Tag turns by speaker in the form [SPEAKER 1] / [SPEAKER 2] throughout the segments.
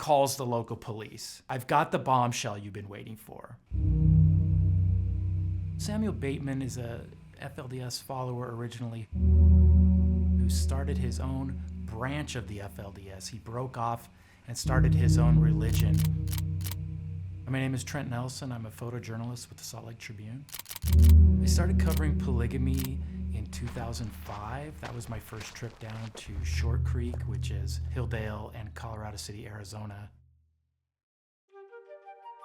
[SPEAKER 1] calls the local police. "I've got the bombshell you've been waiting for." Samuel Bateman is a FLDS follower originally who started his own branch of the FLDS. He broke off and started his own religion. My name is Trent Nelson. I'm a photojournalist with the Salt Lake Tribune. I started covering polygamy in 2005. That was my first trip down to Short Creek, which is Hildale and Colorado City, Arizona.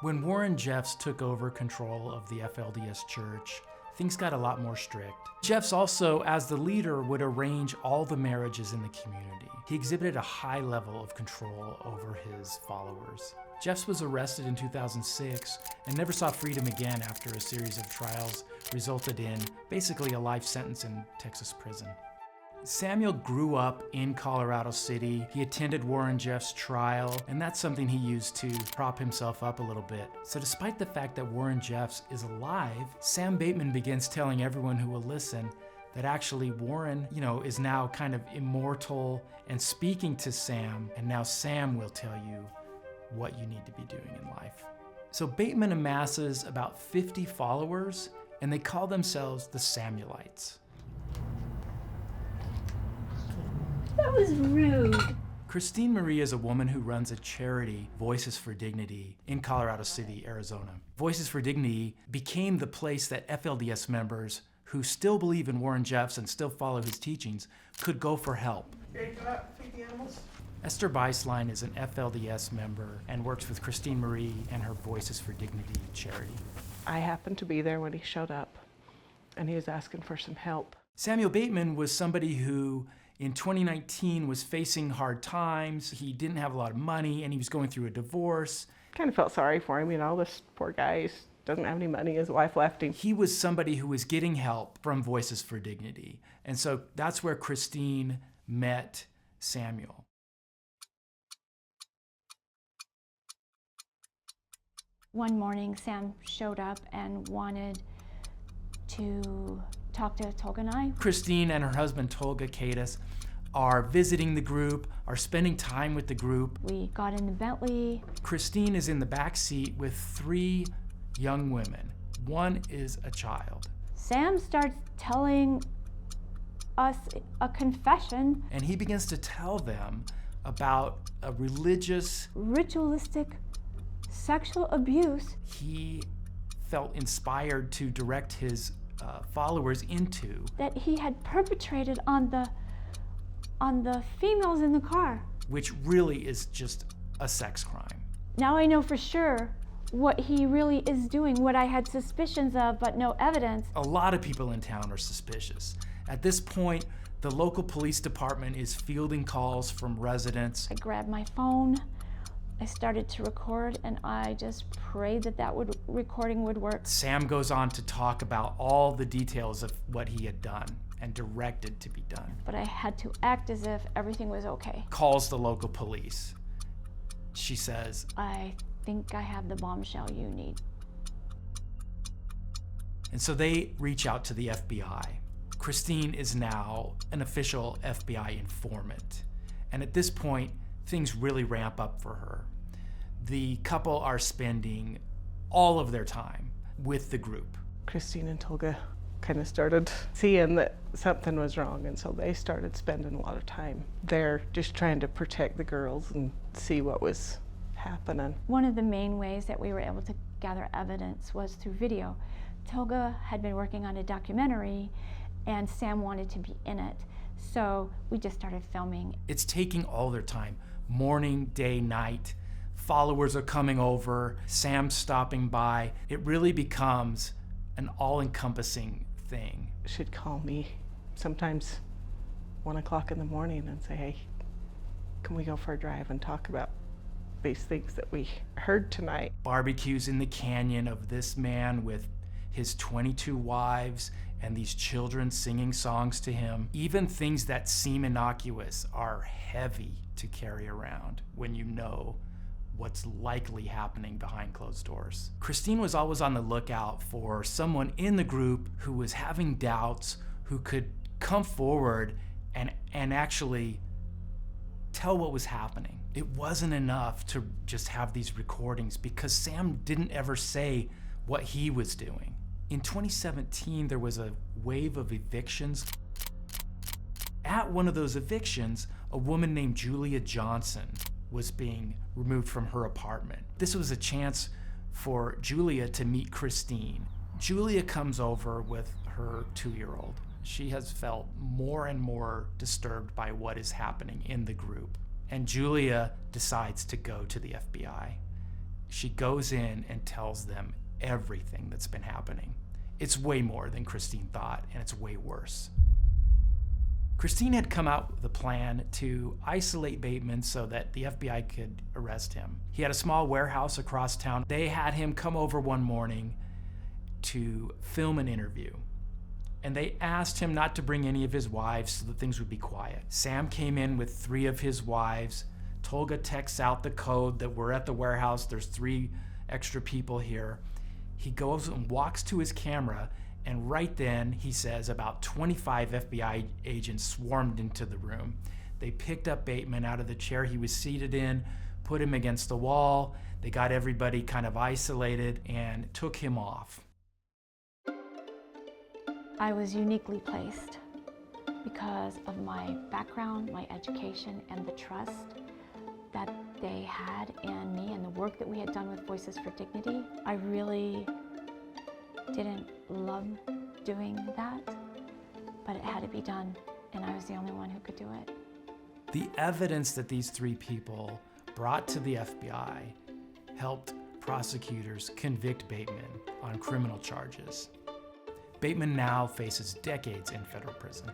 [SPEAKER 1] When Warren Jeffs took over control of the FLDS church, things got a lot more strict. Jeffs also, as the leader, would arrange all the marriages in the community. He exhibited a high level of control over his followers. Jeffs was arrested in 2006 and never saw freedom again after a series of trials resulted in basically a life sentence in Texas prison. Samuel grew up in Colorado City. He attended Warren Jeffs' trial, and that's something he used to prop himself up a little bit. So despite the fact that Warren Jeffs is alive, Sam Bateman begins telling everyone who will listen that actually Warren, is now kind of immortal and speaking to Sam, and now Sam will tell you what you need to be doing in life. So Bateman amasses about 50 followers, and they call themselves the Samuelites.
[SPEAKER 2] That was rude.
[SPEAKER 1] Christine Marie is a woman who runs a charity, Voices for Dignity, in Colorado City, Arizona. Voices for Dignity became the place that FLDS members who still believe in Warren Jeffs and still follow his teachings could go for help.
[SPEAKER 3] Hey, can I feed the animals?
[SPEAKER 1] Esther Beislein is an FLDS member and works with Christine Marie and her Voices for Dignity charity.
[SPEAKER 4] I happened to be there when he showed up, and he was asking for some help.
[SPEAKER 1] Samuel Bateman was somebody who in 2019 was facing hard times. He didn't have a lot of money and he was going through a divorce.
[SPEAKER 4] Kind of felt sorry for him, this poor guy doesn't have any money, his wife left him.
[SPEAKER 1] He was somebody who was getting help from Voices for Dignity. And so that's where Christine met Samuel.
[SPEAKER 2] One morning, Sam showed up and wanted to talk to Tolga and I.
[SPEAKER 1] Christine and her husband, Tolga Katas, are visiting the group, are spending time with the group.
[SPEAKER 2] We got in the Bentley.
[SPEAKER 1] Christine is in the back seat with 3 young women. One is a child.
[SPEAKER 2] Sam starts telling us a confession.
[SPEAKER 1] And he begins to tell them about a
[SPEAKER 2] ritualistic sexual abuse.
[SPEAKER 1] He felt inspired to direct his followers into.
[SPEAKER 2] That he had perpetrated on the females in the car.
[SPEAKER 1] Which really is just a sex crime.
[SPEAKER 2] Now I know for sure what he really is doing, what I had suspicions of, but no evidence.
[SPEAKER 1] A lot of people in town are suspicious. At this point, the local police department is fielding calls from residents.
[SPEAKER 2] I grabbed my phone, I started to record, and I just prayed that recording would work.
[SPEAKER 1] Sam goes on to talk about all the details of what he had done and directed to be done.
[SPEAKER 2] But I had to act as if everything was okay.
[SPEAKER 1] Calls the local police. She says,
[SPEAKER 2] "I think I have the bombshell you need."
[SPEAKER 1] And so they reach out to the FBI. Christine is now an official FBI informant. And at this point, things really ramp up for her. The couple are spending all of their time with the group.
[SPEAKER 4] Christine and Tolga kind of started seeing that something was wrong, and so they started spending a lot of time there just trying to protect the girls and see what was happening.
[SPEAKER 2] One of the main ways that we were able to gather evidence was through video. Tolga had been working on a documentary and Sam wanted to be in it, so we just started filming.
[SPEAKER 1] It's taking all their time, morning, day, night. Followers are coming over, Sam's stopping by. It really becomes an all-encompassing thing.
[SPEAKER 4] She'd call me sometimes 1 o'clock in the morning and say, "Hey, can we go for a drive and talk about these things that we heard tonight?"
[SPEAKER 1] Barbecues in the canyon of this man with his 22 wives and these children singing songs to him. Even things that seem innocuous are heavy to carry around when you know what's likely happening behind closed doors. Christine was always on the lookout for someone in the group who was having doubts, who could come forward and actually tell what was happening. It wasn't enough to just have these recordings because Sam didn't ever say what he was doing. In 2017, there was a wave of evictions. At one of those evictions, a woman named Julia Johnson was being removed from her apartment. This was a chance for Julia to meet Christine. Julia comes over with her 2-year-old. She has felt more and more disturbed by what is happening in the group. And Julia decides to go to the FBI. She goes in and tells them everything that's been happening. It's way more than Christine thought, and it's way worse. Christine had come out with a plan to isolate Bateman so that the FBI could arrest him. He had a small warehouse across town. They had him come over one morning to film an interview. And they asked him not to bring any of his wives so that things would be quiet. Sam came in with 3 of his wives. Tolga texts out the code that we're at the warehouse, there's 3 extra people here. He goes and walks to his camera, and right then, he says, about 25 FBI agents swarmed into the room. They picked up Bateman out of the chair he was seated in, put him against the wall. They got everybody kind of isolated and took him off.
[SPEAKER 2] I was uniquely placed because of my background, my education, and the trust that they had in me and the work that we had done with Voices for Dignity. I really didn't love doing that, but it had to be done, and I was the only one who could do it.
[SPEAKER 1] The evidence that these 3 people brought to the FBI helped prosecutors convict Bateman on criminal charges. Bateman now faces decades in federal prison.